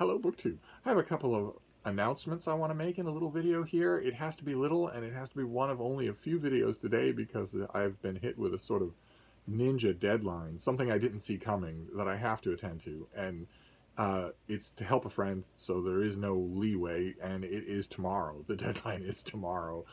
Hello, BookTube. I have a couple of announcements I want to make in a little video here. It has to be little, and it has to be one of only a few videos today because I've been hit with a sort of ninja deadline, something I didn't see coming that I have to attend to, and it's to help a friend, so there is no leeway, and it is tomorrow. The deadline is tomorrow.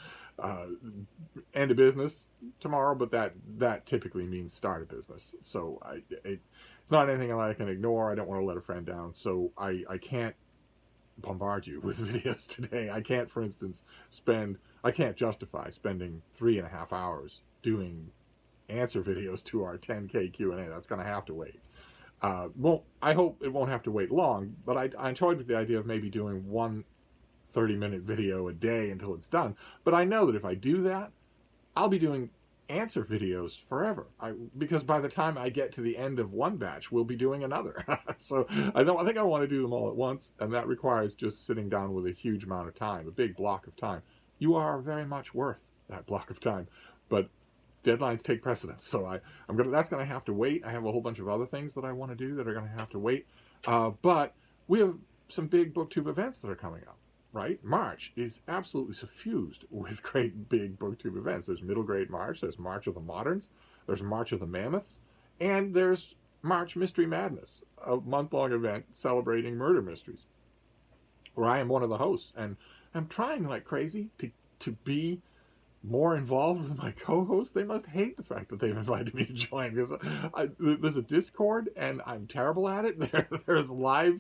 End of business tomorrow, but that typically means start a business. So it's not anything that I can ignore. I don't want to let a friend down, so I can't bombard you with videos today. I can't, for instance, I can't justify spending 3.5 hours doing answer videos to our 10K Q&A. That's going to have to wait. Well, I hope it won't have to wait long, but I enjoyed the idea of maybe doing one 30-minute video a day until it's done. But I know that if I do that, I'll be doing answer videos forever. Because by the time I get to the end of one batch, we'll be doing another. So I think I want to do them all at once, and that requires just sitting down with a huge amount of time, a big block of time. You are very much worth that block of time, but deadlines take precedence. So that's going to have to wait. I have a whole bunch of other things that I want to do that are going to have to wait. But we have some big BookTube events that are coming up. Right? March is absolutely suffused with great big BookTube events. There's Middle Grade March, there's March of the Moderns, there's March of the Mammoths, and there's March Mystery Madness, a month-long event celebrating murder mysteries, where I am one of the hosts, and I'm trying like crazy to be more involved with my co-hosts. They must hate the fact that they've invited me to join, because there's a Discord, and I'm terrible at it. There's live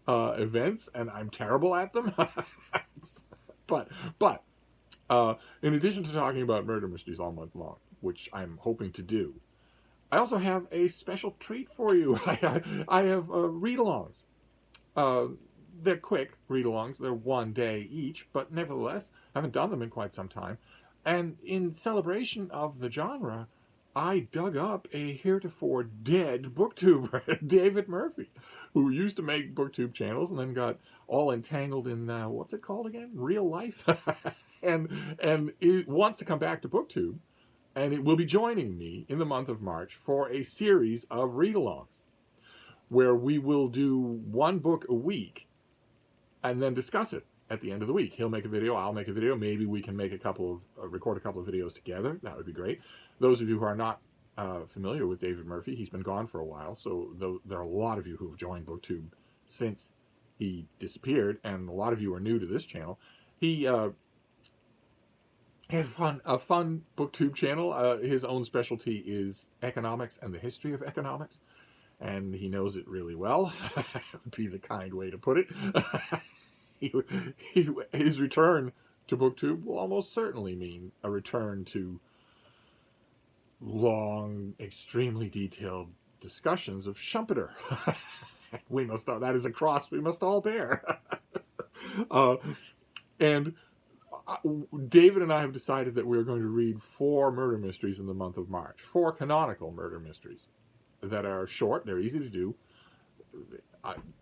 events, and I'm terrible at them. but in addition to talking about murder mysteries all month long, which I'm hoping to do, I also have a special treat for you. I have read-alongs. They're quick read-alongs. They're 1 day each, but nevertheless, I haven't done them in quite some time. And in celebration of the genre, I dug up a heretofore dead booktuber, David Murphy, who used to make booktube channels and then got all entangled in, what's it called again? Real life? and it wants to come back to booktube, and it will be joining me in the month of March for a series of read-alongs, where we will do one book a week and then discuss it at the end of the week. He'll make a video, I'll make a video, maybe we can make record a couple of videos together. That would be great. Those of you who are not familiar with David Murphy, he's been gone for a while, so there are a lot of you who have joined BookTube since he disappeared, and a lot of you are new to this channel. He had a fun BookTube channel. His own specialty is economics and the history of economics, and he knows it really well. Would be the kind way to put it. His return to BookTube will almost certainly mean a return to long, extremely detailed discussions of Schumpeter. That is a cross we must all bear. And David and I have decided that we're going to read 4 murder mysteries in the month of March. 4 canonical murder mysteries that are short, they're easy to do.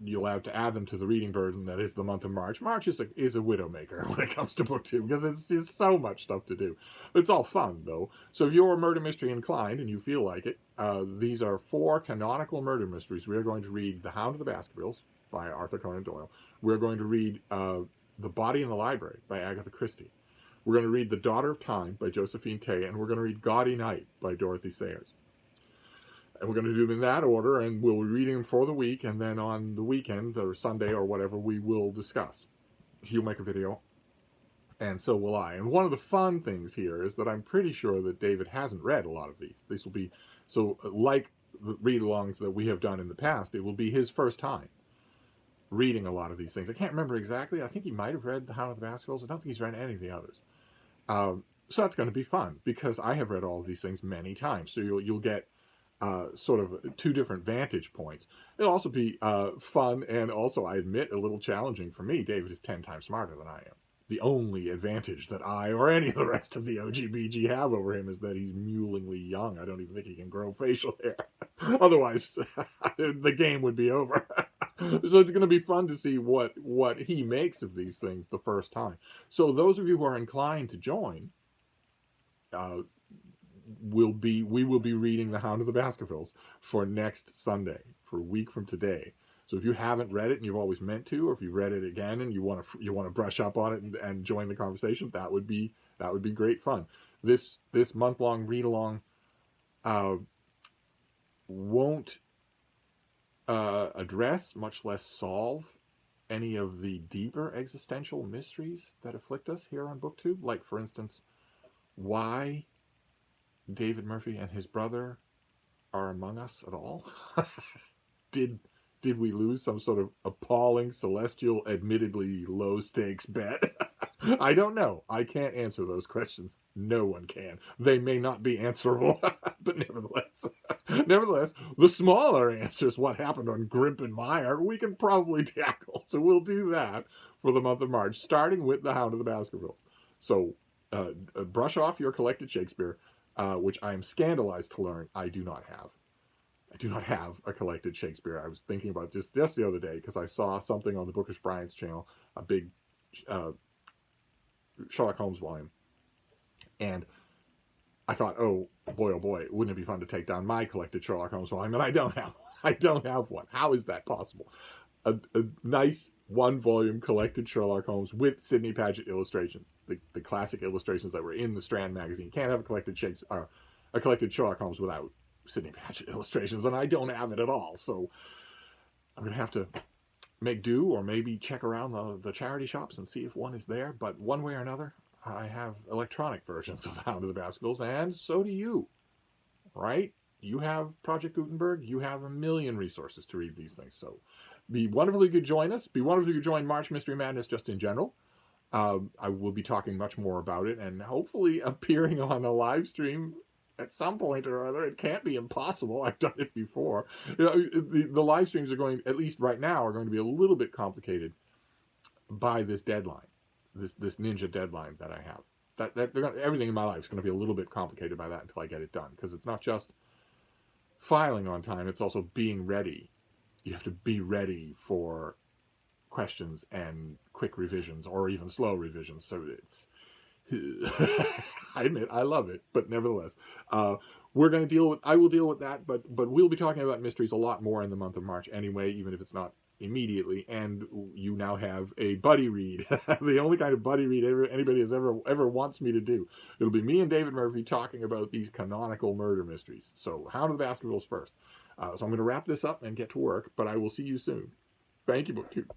You'll have to add them to the reading burden that is the month of March. March is a widowmaker when it comes to BookTube, because it's just so much stuff to do. It's all fun, though. So if you're murder mystery inclined and you feel like it, these are 4 canonical murder mysteries. We are going to read The Hound of the Baskervilles by Arthur Conan Doyle. We're going to read The Body in the Library by Agatha Christie. We're going to read The Daughter of Time by Josephine Tey, and we're going to read Gaudy Night by Dorothy Sayers. And we're going to do them in that order, and we'll be reading them for the week, and then on the weekend, or Sunday, or whatever, we will discuss. He'll make a video, and so will I. And one of the fun things here is that I'm pretty sure that David hasn't read a lot of these. This will be, so like the read-alongs that we have done in the past, it will be his first time reading a lot of these things. I can't remember exactly. I think he might have read The Hound of the Baskervilles. I don't think he's read any of the others. So that's going to be fun, because I have read all of these things many times. So you'll get sort of 2 different vantage points. It'll also be fun, and also, I admit, a little challenging for me. David is 10 times smarter than I am. The only advantage that I or any of the rest of the OGBG have over him is that he's mulingly young. I don't even think he can grow facial hair. Otherwise, the game would be over. So it's going to be fun to see what he makes of these things the first time. So those of you who are inclined to join, we will be reading The Hound of the Baskervilles for next Sunday, for a week from today. So if you haven't read it and you've always meant to, or if you've read it again and you want to brush up on it and join the conversation, that would be great fun. This month-long read-along won't address, much less solve, any of the deeper existential mysteries that afflict us here on BookTube. Like, for instance, why David Murphy and his brother are among us at all. Did we lose some sort of appalling, celestial, admittedly low-stakes bet? I don't know. I can't answer those questions. No one can. They may not be answerable, but nevertheless, the smaller answers, what happened on Grimp and Meyer, we can probably tackle. So we'll do that for the month of March, starting with The Hound of the Baskervilles. So brush off your collected Shakespeare, which I am scandalized to learn I do not have. I do not have a collected Shakespeare. I was thinking about just the other day because I saw something on the Bookish Bryant's channel, a big Sherlock Holmes volume, and I thought, oh boy, wouldn't it be fun to take down my collected Sherlock Holmes volume? And I don't have one. I don't have one. How is that possible? A nice one-volume collected Sherlock Holmes with Sidney Paget illustrations, the classic illustrations that were in the Strand magazine. You can't have a collected Sherlock Holmes without Sidney Paget illustrations, and I don't have it at all. So I'm going to have to make do, or maybe check around the charity shops and see if one is there. But one way or another, I have electronic versions of Hound of the Baskervilles, and so do you, right? You have Project Gutenberg. You have a million resources to read these things. So be wonderful if you could join us. Be wonderful if you could join March Mystery Madness just in general. I will be talking much more about it and hopefully appearing on a live stream at some point or other. It can't be impossible. I've done it before. The live streams are going, at least right now, are going to be a little bit complicated by this deadline, this ninja deadline that I have. Everything in my life is going to be a little bit complicated by that until I get it done, because it's not just filing on time, it's also being ready. You have to be ready for questions and quick revisions, or even slow revisions. So it's I admit I love it, but nevertheless, we're going to I will deal with that, but we'll be talking about mysteries a lot more in the month of March anyway, even if it's not immediately. And you now have a buddy read, the only kind of buddy read anybody has ever wants me to do. It'll be me and David Murphy talking about these canonical murder mysteries. So Hound of the Baskervilles first. So I'm going to wrap this up and get to work, but I will see you soon. Thank you, BookTube.